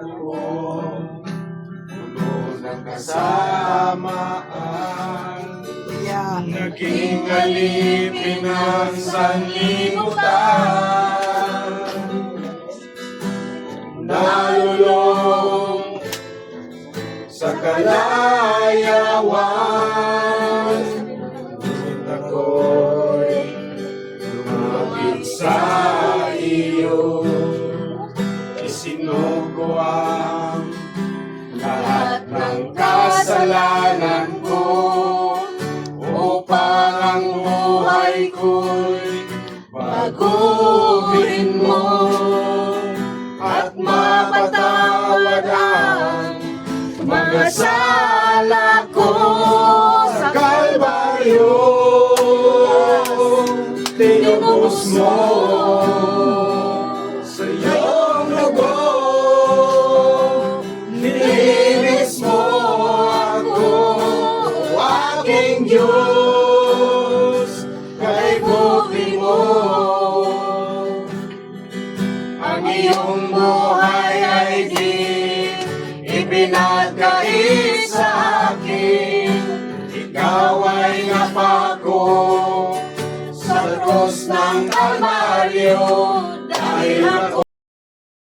ako, puno ng kasamaan. Naging alipin ng sanlibutan, nalulong sa kalayawan. Ngunit ako'y lumapit sa iyo, isinuko ang lahat ng kasalanan ko, upang ang buhay ko'y baguhin mo at mapatawad ang mga sala ko sa Kalbaryo. Tinubos mo sa iyong dugo, nilinis mo ako, aking Diyos, kay buti mo. Ang iyong buhay ay di ipinagkait sa akin, ikaw ay napako sa krus ng Kalbaryo, dahil